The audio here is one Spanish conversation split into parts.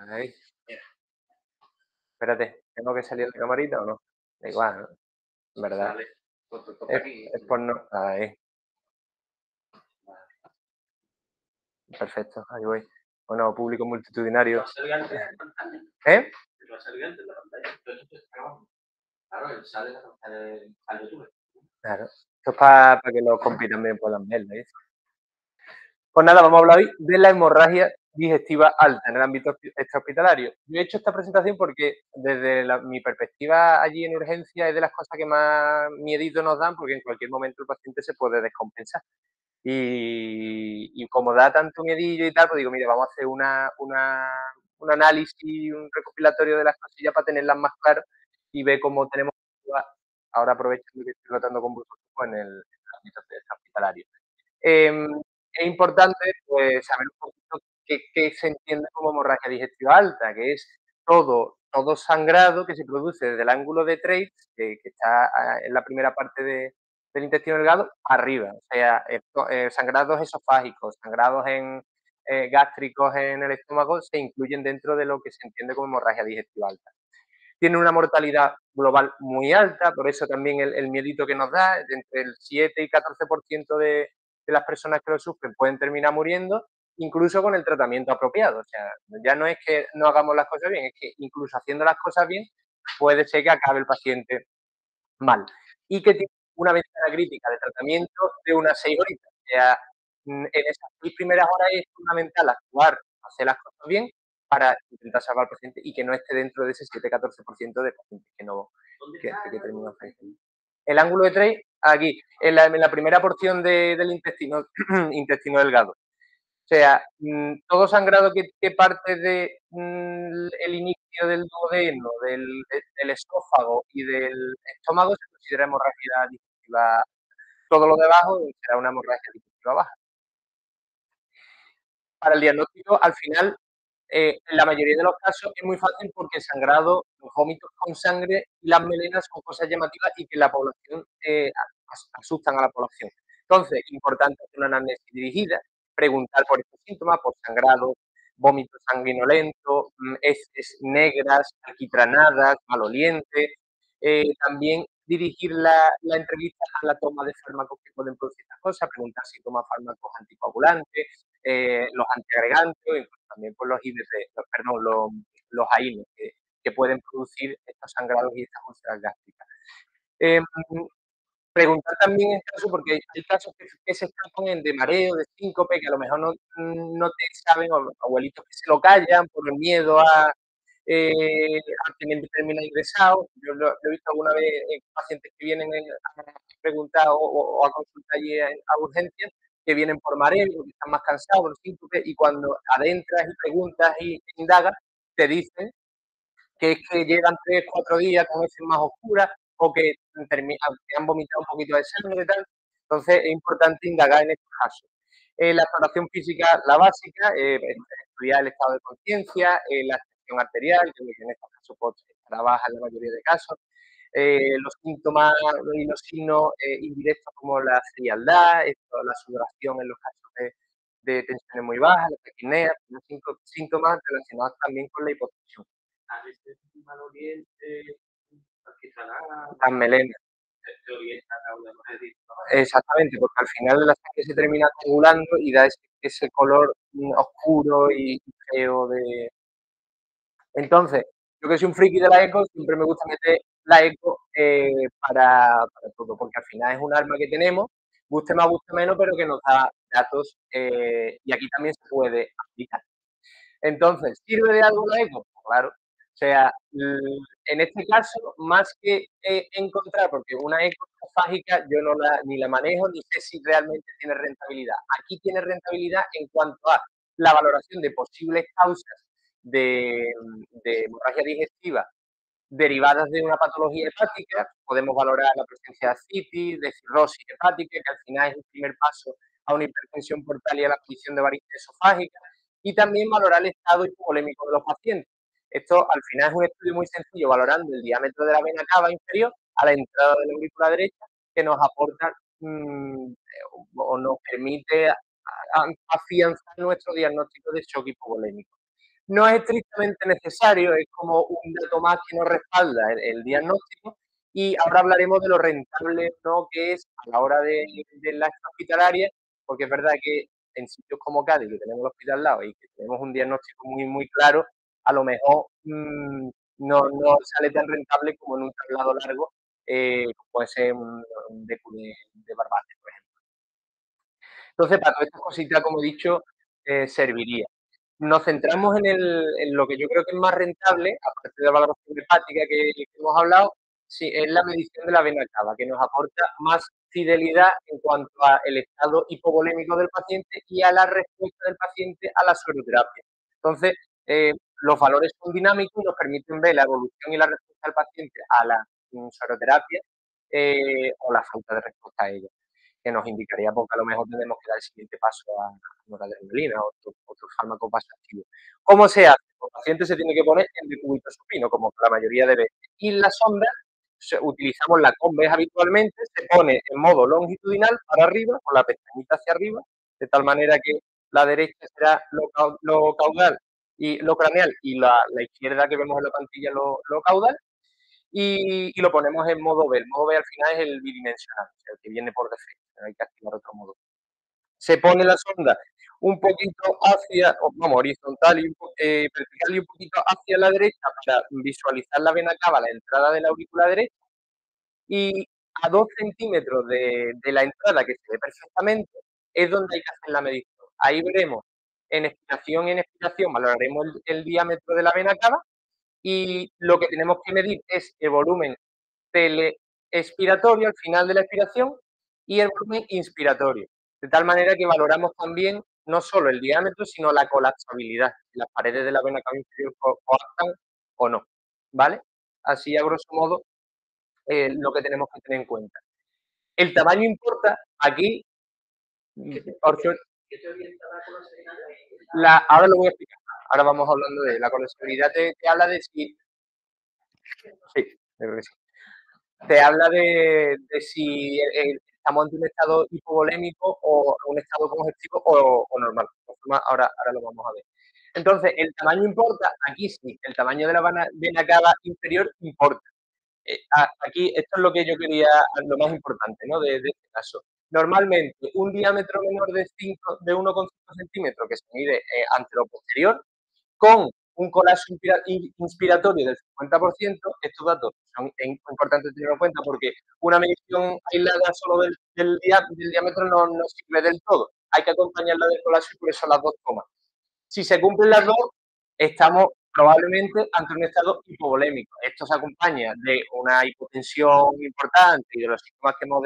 Ahí. Espérate, ¿tengo que salir de la camarita o no? Da igual, ¿no? En verdad. Es por no. Ahí, perfecto, ahí voy. Bueno, público multitudinario. ¿Eh? Claro. Esto es para que los compis también puedan verlo, ¿eh? Pues nada, vamos a hablar hoy de la hemorragia digestiva alta en el ámbito extrahospitalario. Yo he hecho esta presentación porque desde mi perspectiva allí en urgencia es de las cosas que más miedito nos dan porque en cualquier momento el paciente se puede descompensar. Y como da tanto miedillo y tal, pues digo, mire, vamos a hacer un análisis, un recopilatorio de las cosillas para tenerlas más claras y ver cómo tenemos que actuar. Ahora aprovechando que estoy tratando con vosotros pues, en el ámbito hospitalario. Em, es importante, pues, saber un poquito qué se entiende como hemorragia digestiva alta, que es todo sangrado que se produce desde el ángulo de Treitz, que está en la primera parte del intestino delgado, arriba. O sea, sangrados esofágicos, sangrados gástricos en el estómago, se incluyen dentro de lo que se entiende como hemorragia digestiva alta. Tiene una mortalidad global muy alta, por eso también el miedito que nos da, entre el 7 y 14% de las personas que lo sufren pueden terminar muriendo, incluso con el tratamiento apropiado. O sea, ya no es que no hagamos las cosas bien, es que incluso haciendo las cosas bien, puede ser que acabe el paciente mal. Y que tiene una ventana crítica de tratamiento de unas 6 horitas. O sea, en esas 6 primeras horas es fundamental actuar, hacer las cosas bien para intentar salvar al paciente y que no esté dentro de ese 7-14% de pacientes que no que terminan falleciendo. El ángulo de Treitz, aquí, en la primera porción del intestino, intestino delgado. O sea, todo sangrado que parte de el inicio del duodeno, del esófago y del estómago se considera hemorragia digestiva. Todo lo de abajo será una hemorragia digestiva baja. Para el diagnóstico, al final, en la mayoría de los casos es muy fácil porque el sangrado, los vómitos con sangre y las melenas son cosas llamativas y que la población asustan a la población. Entonces, importante hacer una anamnesis dirigida, preguntar por estos síntomas, por sangrado, vómito sanguinolento, heces negras, alquitranadas, maloliente. También dirigir la entrevista a la toma de fármacos que pueden producir estas cosas, preguntar si toma fármacos anticoagulantes, los antiagregantes, o incluso también por los IBC, perdón, los AINES, que pueden producir estos sangrados y estas úlceras gástricas. Em, Preguntar también en caso, porque hay casos que se escapan de mareo, de síncope, que a lo mejor no te saben, o abuelitos que se lo callan por el miedo a tener que terminar ingresado. Yo lo he visto alguna vez en pacientes que vienen a preguntar o a consultar allí a urgencias, que vienen por mareo, porque están más cansados, por síncope, y cuando adentras y preguntas y indagas, te dicen que es que llevan 3, 4 días con heces más oscuras o que que han vomitado un poquito de sangre y tal. Entonces es importante indagar en estos casos. La exploración física, la básica, estudiar el estado de conciencia, la tensión arterial, que en estos casos pues, trabaja en la mayoría de casos, los síntomas y los signos indirectos como la frialdad, la sudoración en los casos de tensiones muy bajas, la taquipnea, los síntomas relacionados también con la hipotensión. Las melenas. Exactamente, porque al final la sangre se termina coagulando y da ese color oscuro y feo de. Entonces, yo que soy un friki de la eco, siempre me gusta meter la eco para todo, porque al final es un arma que tenemos, guste más, guste menos, pero que nos da datos y aquí también se puede aplicar. Entonces, ¿sirve de algo la eco? Pues claro. O sea, en este caso, más que encontrar, porque una eco esofágica yo ni la manejo ni sé si realmente tiene rentabilidad. Aquí tiene rentabilidad en cuanto a la valoración de posibles causas de, de hemorragia digestiva derivadas de una patología hepática. Podemos valorar la presencia de ascitis, de cirrosis hepática, que al final es el primer paso a una hipertensión portal y a la aparición de varices esofágicas, y también valorar el estado hipovolémico de los pacientes. Esto al final es un estudio muy sencillo, valorando el diámetro de la vena cava inferior a la entrada de la aurícula derecha, que nos aporta o nos permite afianzar nuestro diagnóstico de shock hipovolémico. No es estrictamente necesario, es como un dato más que nos respalda el diagnóstico. Y ahora hablaremos de lo rentable, ¿no?, que es a la hora de la hospitalaria, porque es verdad que en sitios como Cádiz, que tenemos el hospital al lado y que tenemos un diagnóstico muy, muy claro, a lo mejor no sale tan rentable como en un traslado largo, como puede ser un de Barbate, por ejemplo. Entonces, para todas estas cositas, como he dicho, serviría. Nos centramos en lo que yo creo que es más rentable, aparte de la valoración hepática que hemos hablado, sí, es la medición de la vena cava, que nos aporta más fidelidad en cuanto al estado hipovolémico del paciente y a la respuesta del paciente a la sueroterapia. Entonces, los valores son dinámicos y nos permiten ver la evolución y la respuesta del paciente a la sueroterapia o la falta de respuesta a ella, que nos indicaría porque a lo mejor tenemos que dar el siguiente paso a noradrenalina o otro fármaco vasoactivo. ¿Cómo se hace? El paciente se tiene que poner en decúbito supino, como la mayoría de veces. Y la sonda, utilizamos la Convex habitualmente, se pone en modo longitudinal para arriba, con la pestañita hacia arriba, de tal manera que la derecha será lo caudal y lo craneal y la izquierda que vemos en la pantalla lo caudal, y lo ponemos en modo B. El modo B al final es el bidimensional, o sea, el que viene por defecto, no hay que activar otro modo. Se pone la sonda un poquito hacia, vamos, horizontal y vertical y un poquito hacia la derecha para visualizar la vena cava, la entrada de la aurícula derecha, y a 2 centímetros de la entrada, que se ve perfectamente, es donde hay que hacer la medición. Ahí veremos en expiración valoraremos el diámetro de la vena cava, y lo que tenemos que medir es el volumen teleexpiratorio al final de la expiración y el volumen inspiratorio. De tal manera que valoramos también no solo el diámetro, sino la colapsabilidad, si las paredes de la vena cava inferior colapsan o no, ¿vale? Así, a grosso modo, lo que tenemos que tener en cuenta. El tamaño importa aquí, porque ahora lo voy a explicar. Ahora vamos hablando de la colapsabilidad, te habla de si, sí, creo que sí. Te habla de si estamos ante un estado hipovolémico o un estado congestivo o normal. Ahora lo vamos a ver. Entonces, el tamaño importa, aquí sí, el tamaño de la vena cava inferior importa. Aquí, esto es lo que yo quería, lo más importante, ¿no?, de este caso. Normalmente, un diámetro menor de 1,5 centímetros, que se mide antero-posterior, con un colapso inspiratorio del 50%, estos datos son importantes tener en cuenta porque una medición aislada solo del diámetro no sirve del todo. Hay que acompañarla del colapso y por eso las dos tomas. Si se cumplen las dos, estamos probablemente ante un estado hipovolémico. Esto se acompaña de una hipotensión importante y de los síntomas que hemos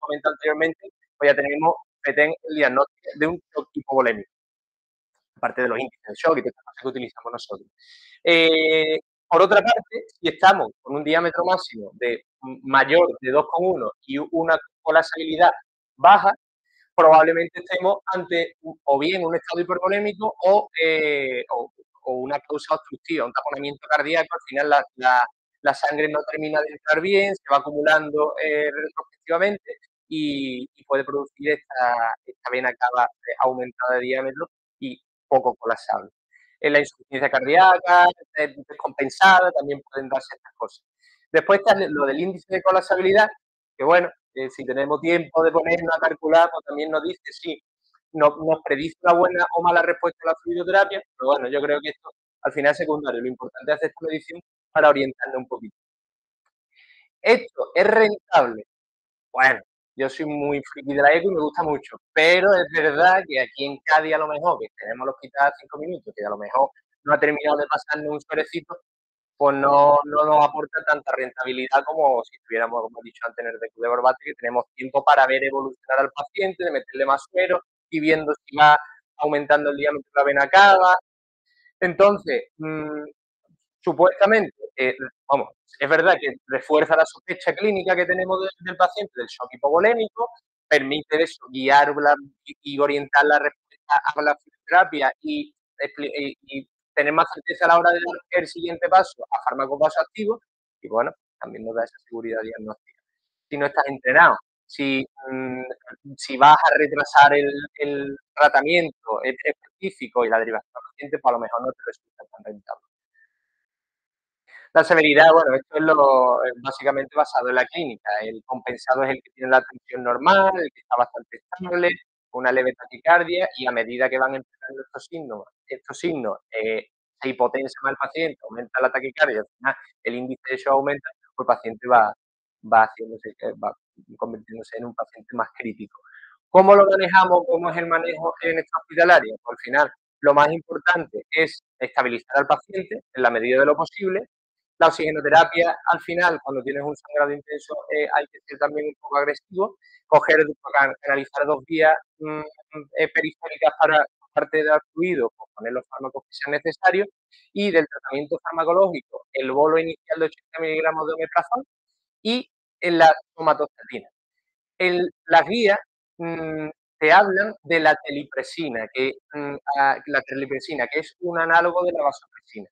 comentado anteriormente, pues ya tenemos el diagnóstico de un shock hipovolémico, aparte de los índices de shock y de estas cosas que utilizamos nosotros. Por otra parte, si estamos con un diámetro máximo de mayor de 2,1 y una colapsabilidad baja, probablemente estemos ante o bien un estado hipervolémico o una causa obstructiva, un taponamiento cardíaco. Al final la sangre no termina de entrar bien, se va acumulando retrospectivamente y puede producir esta vena cava aumentada de diámetro y poco colapsable. En la insuficiencia cardíaca descompensada también pueden darse estas cosas. Después está lo del índice de colapsabilidad, que bueno, si tenemos tiempo de ponernos a calcular, pues también nos dice si nos predice una buena o mala respuesta a la fluidoterapia, pero bueno, yo creo que esto al final es secundario. Lo importante es hacer esta medición para orientarnos un poquito. ¿Esto es rentable? Bueno, yo soy muy friki de la eco y me gusta mucho, pero es verdad que aquí en Cádiz, a lo mejor, que tenemos el hospital a 5 minutos, que a lo mejor no ha terminado de pasarnos un suerecito, pues no nos aporta tanta rentabilidad como si estuviéramos, como he dicho antes, en el DQ de Barbate, que tenemos tiempo para ver evolucionar al paciente, de meterle más suero y viendo si va aumentando el diámetro de la vena cava. Entonces, supuestamente, vamos, es verdad que refuerza la sospecha clínica que tenemos del paciente del shock hipovolémico, permite eso, guiar y orientar la respuesta a la fisioterapia y tener más certeza a la hora de dar el siguiente paso a fármacos vasoactivos y bueno, también nos da esa seguridad diagnóstica. Si no estás entrenado, si, si vas a retrasar el tratamiento específico y la derivación al paciente, pues a lo mejor no te resulta tan rentable. La severidad, bueno, esto es básicamente basado en la clínica. El compensado es el que tiene la tensión normal, el que está bastante estable, una leve taquicardia, y a medida que van empezando estos signos, se hipotensa más el paciente, aumenta la taquicardia, al final el índice de shock aumenta, pues el paciente va convirtiéndose en un paciente más crítico. ¿Cómo lo manejamos? ¿Cómo es el manejo en esta hospitalaria? Pues al final, lo más importante es estabilizar al paciente en la medida de lo posible. La oxigenoterapia, al final, cuando tienes un sangrado intenso, hay que ser también un poco agresivo, canalizar 2 vías periféricas para, aparte de dar fluido, pues poner los fármacos que sean necesarios, y del tratamiento farmacológico, el bolo inicial de 80 miligramos de omeprazol y en la somatostatina. Las guías mm, te hablan de la telipresina, que es un análogo de la vasopresina.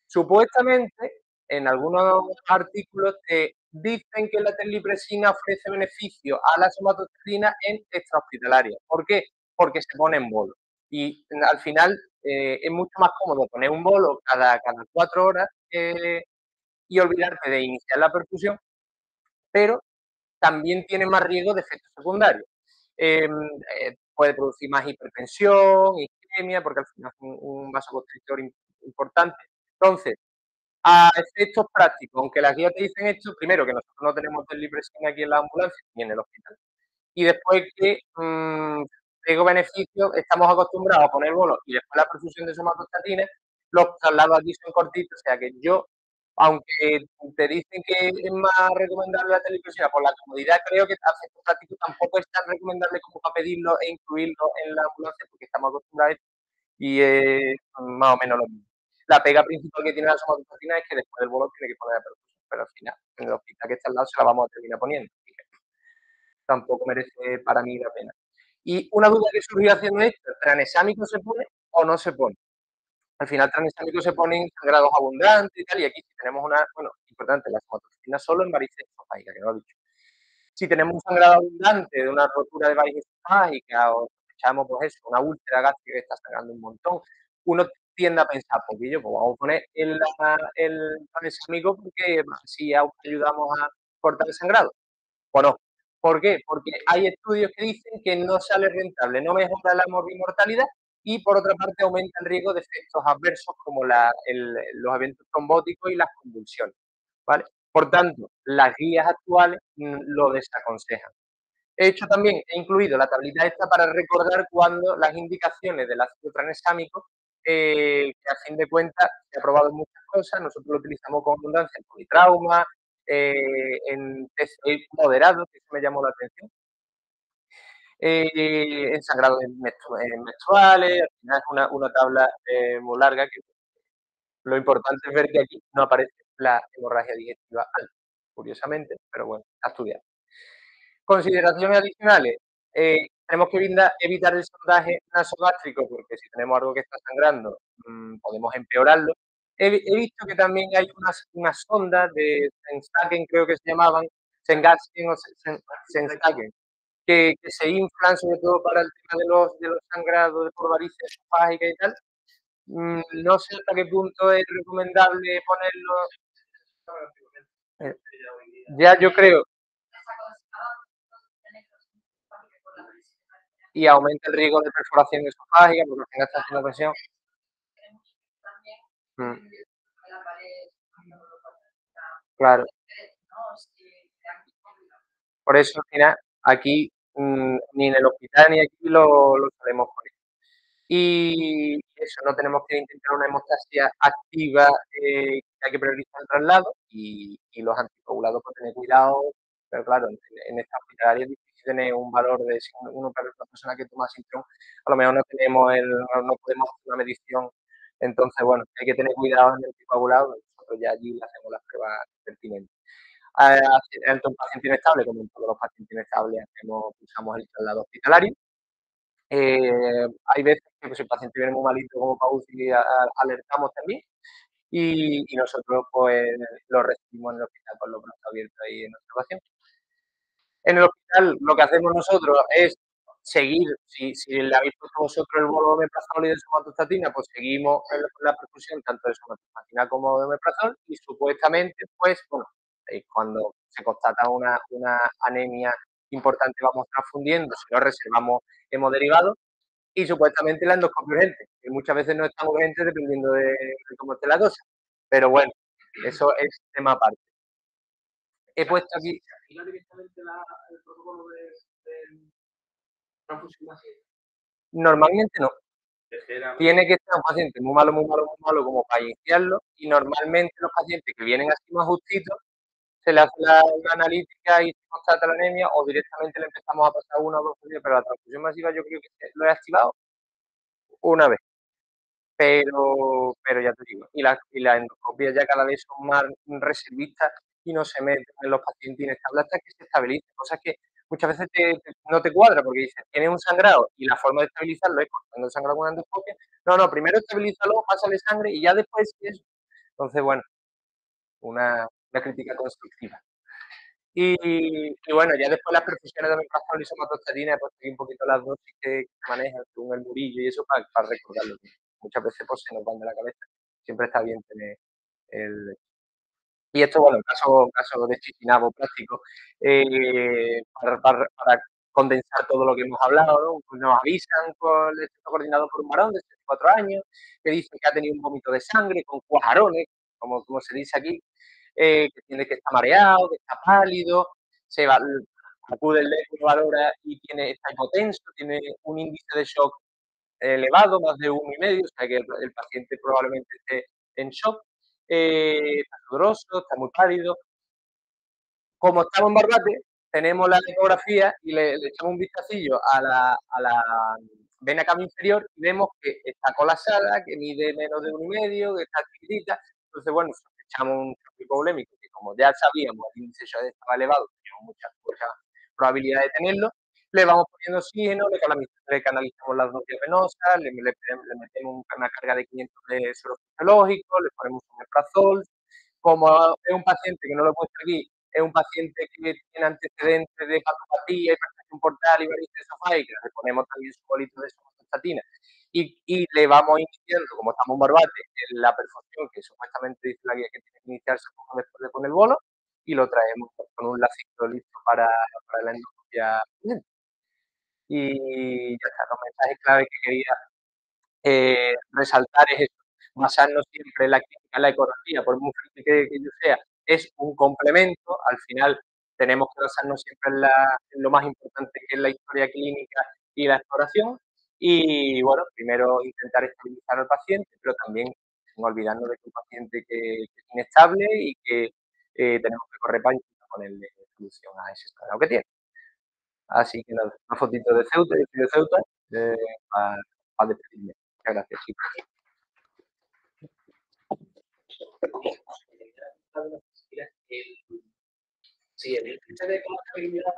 Supuestamente, en algunos artículos te dicen que la terlipresina ofrece beneficio a la somatostatina en extrahospitalaria. ¿Por qué? Porque se pone en bolo. Y al final es mucho más cómodo poner un bolo cada 4 horas y olvidarte de iniciar la perfusión, pero también tiene más riesgo de efectos secundarios. Puede producir más hipertensión, isquemia, porque al final es un vasoconstrictor importante. Entonces, a efectos prácticos, aunque las guías te dicen esto, primero que nosotros no tenemos terlipresina aquí en la ambulancia ni en el hospital. Y después que, tengo beneficios, estamos acostumbrados a poner bolos y después la perfusión de somatostatina, los traslados aquí son cortitos, o sea que yo, aunque te dicen que es más recomendable la terlipresina por la comodidad, creo que a efectos prácticos tampoco es tan recomendable como para pedirlo e incluirlo en la ambulancia, porque estamos acostumbrados a esto y es más o menos lo mismo. La pega principal que tiene la somatostatina es que después del bolo tiene que poner la perfusión, pero al final, en el hospital que está al lado se la vamos a terminar poniendo, así que tampoco merece para mí la pena. Y una duda que surgió haciendo esto, ¿tranexámico se pone o no se pone? Al final, tranexámico se pone en sangrados abundantes y tal, y aquí si tenemos bueno, importante, la somatostatina solo en varices esofágicas, que no lo he dicho. Si tenemos un sangrado abundante de una rotura de varices esofágica o sospechamos, pues eso, una úlcera gástrica que está sangrando un montón, uno tiende a pensar, pues yo, pues vamos a poner el tranexámico porque así ayudamos a cortar el sangrado. ¿O no? ¿Por qué? Porque hay estudios que dicen que no sale rentable, no mejora la morbimortalidad y, por otra parte, aumenta el riesgo de efectos adversos como los eventos trombóticos y las convulsiones, ¿vale? Por tanto, las guías actuales lo desaconsejan. He incluido la tablita esta para recordar cuando las indicaciones del ácido tranexámico, que a fin de cuentas se ha probado en muchas cosas, nosotros lo utilizamos con abundancia en politrauma, en TCI moderado, que eso me llamó la atención, en sangrados menstruales, al final es una tabla muy larga que lo importante es ver que aquí no aparece la hemorragia digestiva alta, curiosamente, pero bueno, a estudiar. Consideraciones adicionales. Tenemos que evitar el sondaje nasogástrico porque si tenemos algo que está sangrando, podemos empeorarlo. He visto que también hay unas sondas de Sensaken, creo que se llamaban, Sengaken o Sensaken, que se inflan sobre todo para el tema de los sangrados por varices esofágicas y tal. No sé hasta qué punto es recomendable ponerlo. Eh, ya yo creo, y aumenta el riesgo de perforación esofágica porque al final está haciendo presión. Mm, claro. Por eso al final aquí ni en el hospital ni aquí lo solemos poner. Y eso, no tenemos que intentar una hemostasia activa, que hay que priorizar el traslado y los anticoagulados, pues tener cuidado, pero claro, en esta hospitalaria es difícil tener un valor de si uno para una persona que toma Sintron, a lo mejor no podemos hacer una medición. Entonces, bueno, hay que tener cuidado en el anticoagulado, nosotros ya allí le hacemos las pruebas pertinentes. Ante un paciente inestable, como en todos los pacientes inestables, usamos el traslado hospitalario. Hay veces que si el paciente viene muy malito como para UCI, alertamos también y nosotros pues lo recibimos en el hospital con los brazos abiertos ahí en observación. En el hospital lo que hacemos nosotros es seguir, si le habéis puesto vosotros el bolo de omeprazol y de somatostatina, pues seguimos la perfusión tanto de somatostatina como de omeprazol y supuestamente, pues, bueno, cuando se constata una anemia importante vamos transfundiendo, si no reservamos hemoderivados y supuestamente la endoscopia urgente, que muchas veces no es tan urgente dependiendo de cómo esté la cosa. Pero bueno, eso es tema aparte. He puesto aquí. ¿Se activa directamente el protocolo de transfusión masiva? Normalmente no. Tiene que estar un paciente muy malo como para iniciarlo y normalmente los pacientes que vienen así más justitos se le hace la analítica y se constata la anemia o directamente le empezamos a pasar 1 o 2 días, pero la transfusión masiva yo creo que lo he activado una vez. Pero ya te digo, y las endoscopias ya cada vez son más reservistas y no se meten en los pacientes inestables hasta que se estabilice, cosas que muchas veces no te cuadra porque dices, tienes un sangrado y la forma de estabilizarlo es cortando el sangrado con una endoscopia. No, no, primero estabilízalo, pásale sangre y ya después eso. Entonces, bueno, una crítica constructiva. Y bueno, ya después las perfusiones de omeprazol y somatostatina, pues seguir un poquito las dosis que manejan según el murillo y eso para recordarlo. Muchas veces pues, se nos van de la cabeza. Siempre está bien tener el. Y esto, bueno, caso de chitinabo práctico, para condensar todo lo que hemos hablado, ¿no? Pues nos avisan con el centro coordinado por un varón de 64 años, que dice que ha tenido un vómito de sangre con cuajarones, como se dice aquí, que está mareado, que está pálido, se va, acude el médico, lo valora y está hipotenso, tiene un índice de shock elevado, más de 1,5, o sea que el paciente probablemente esté en shock, está sudoroso, está muy pálido. Como estamos en Barbate, tenemos la ecografía y le echamos un vistacillo a la vena cava inferior y vemos que está colapsada, que mide menos de 1,5, que está chiquitita. Entonces, bueno, sospechamos un shock hipovolémico, que como ya sabíamos, el índice de shock estaba elevado, teníamos mucha probabilidad de tenerlo. Le vamos poniendo oxígeno, le canalizamos las dos vías venosas, le metemos una carga de 500 de suero fisiológico, le ponemos un omeprazol. Como es un paciente que no lo he puesto aquí, es un paciente que tiene antecedentes de hepatopatía, hipertensión portal y varices esofágicas, le ponemos también su bolito de somatostatina y le vamos iniciando, como estamos en Barbate, en la perfusión que supuestamente dice la guía que tiene que iniciarse poco después de poner el bolo y lo traemos con un lacito listo para la endoscopia. Y ya está, los mensajes clave que quería resaltar es eso, basarnos siempre en la clínica, en la ecografía, por muy friki que yo sea, es un complemento, al final tenemos que basarnos siempre en lo más importante que es la historia clínica y la exploración y bueno, primero intentar estabilizar al paciente, pero también sin olvidarnos de que un paciente que es inestable y que tenemos que correr para intentar ponerle solución a ese estado que tiene. Así que nada, una fotito de Ceuta, yo soy de Ceuta, para despedirme. Muchas gracias, chicos. Sí, el índice de compatibilidad